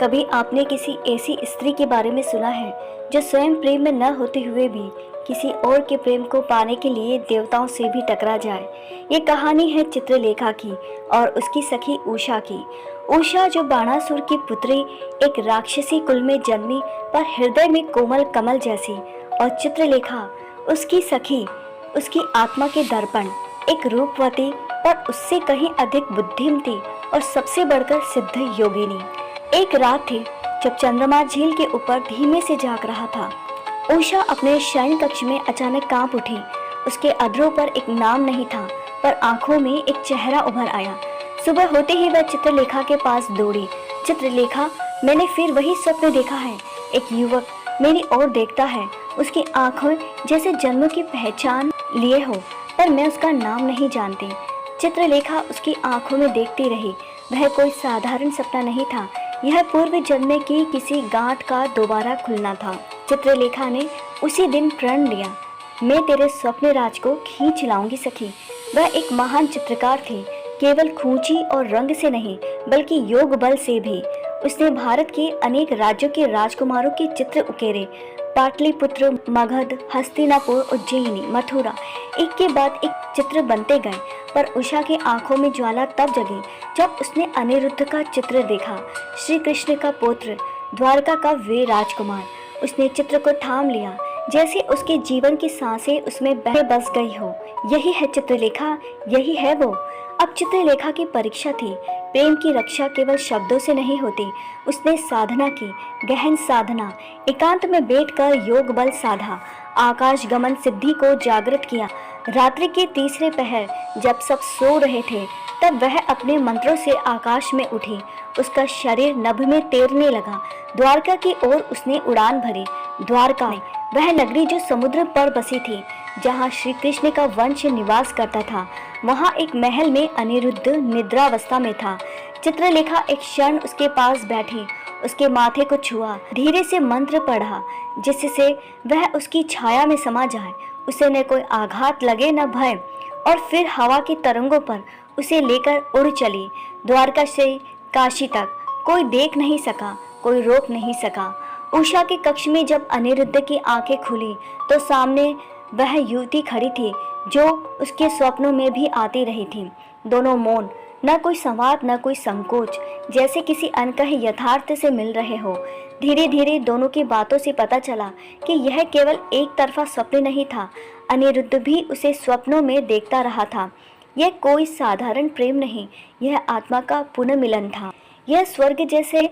कभी आपने किसी ऐसी स्त्री के बारे में सुना है जो स्वयं प्रेम में न होते हुए भी किसी और के प्रेम को पाने के लिए देवताओं से भी टकरा जाए। ये कहानी है चित्रलेखा की और उसकी सखी उषा की। उषा जो बाणासुर की पुत्री, एक राक्षसी कुल में जन्मी पर हृदय में कोमल कमल जैसी, और चित्रलेखा उसकी सखी, उसकी आत्मा के दर्पण, एक रूपवती पर उससे कहीं अधिक बुद्धिमती और सबसे बढ़कर सिद्ध योगिनी। एक रात थी जब चंद्रमा झील के ऊपर धीमे से झांक रहा था। उषा अपने शयन कक्ष में अचानक कांप उठी। उसके अधरों पर एक नाम नहीं था, पर आंखों में एक चेहरा उभर आया। सुबह होते ही वह चित्रलेखा के पास दौड़ी। चित्रलेखा, मैंने फिर वही स्वप्न देखा है। एक युवक मेरी ओर देखता है। उसकी आंखों जैसे जन्म की पहचान लिए हो, पर मैं उसका नाम नहीं जानती। चित्रलेखा उसकी आंखों में देखती रही। वह कोई साधारण सपना नहीं था, यह पूर्व जन्म की किसी गांठ का दोबारा खुलना था। चित्रलेखा ने उसी दिन प्रण लिया, मैं तेरे स्वप्न राज को खींच लाऊंगी सखी। वह एक महान चित्रकार थी, केवल खूंची और रंग से नहीं बल्कि योग बल से भी। उसने भारत के अनेक राज्यों के राजकुमारों के चित्र उकेरे। पाटलिपुत्र, मगध, हस्तिनापुर, उज्जैनी, मथुरा, एक के बाद एक चित्र बनते गए। पर उषा की आंखों में ज्वाला तब जगी जब उसने अनिरुद्ध का चित्र देखा, श्री कृष्ण का पुत्र, द्वारका का वे राजकुमार। उसने चित्र को थाम लिया, जैसे उसके जीवन की सांसें उसमें बस गई हो। यही है चित्रलेखा, यही है वो। अब चित्रलेखा की परीक्षा थी। प्रेम की रक्षा केवल शब्दों से नहीं होती। उसने साधना की, गहन साधना। एकांत में बैठकर योग बल साधा, आकाश गमन सिद्धि को जागृत किया। रात्रि के तीसरे पहर जब सब सो रहे थे, तब वह अपने मंत्रों से आकाश में उठी। उसका शरीर नभ में तैरने लगा। द्वारका की ओर उसने उड़ान भरी। द्वारका, वह नगरी जो समुद्र पर बसी थी, जहाँ श्री कृष्ण का वंश निवास करता था। वहाँ एक महल में अनिरुद्ध निद्रावस्था में था। चित्रलेखा एक क्षण उसके पास बैठी, उसके माथे को छुआ, धीरे से मंत्र पढ़ा, जिससे वह उसकी छाया में समा जाए। उसे न कोई आघात लगे न भय, और फिर हवा की तरंगों पर उसे लेकर उड़ चली। द्वारका से काशी तक कोई देख नहीं सका, कोई रोक नहीं सका। उषा के कक्ष में जब अनिरुद्ध की आंखें खुली तो सामने वह युवती खड़ी थी जो उसके स्वप्नों में भी आती रही थी। दोनों मौन, न कोई संवाद न कोई संकोच, जैसे किसी अनकहे यथार्थ से मिल रहे हो। धीरे धीरे दोनों की बातों से पता चला कि यह केवल एक तरफा स्वप्न नहीं था। अनिरुद्ध भी उसे स्वप्नों में देखता रहा था। यह कोई साधारण प्रेम नहीं, यह आत्मा का पुनर्मिलन था। यह स्वर्ग जैसे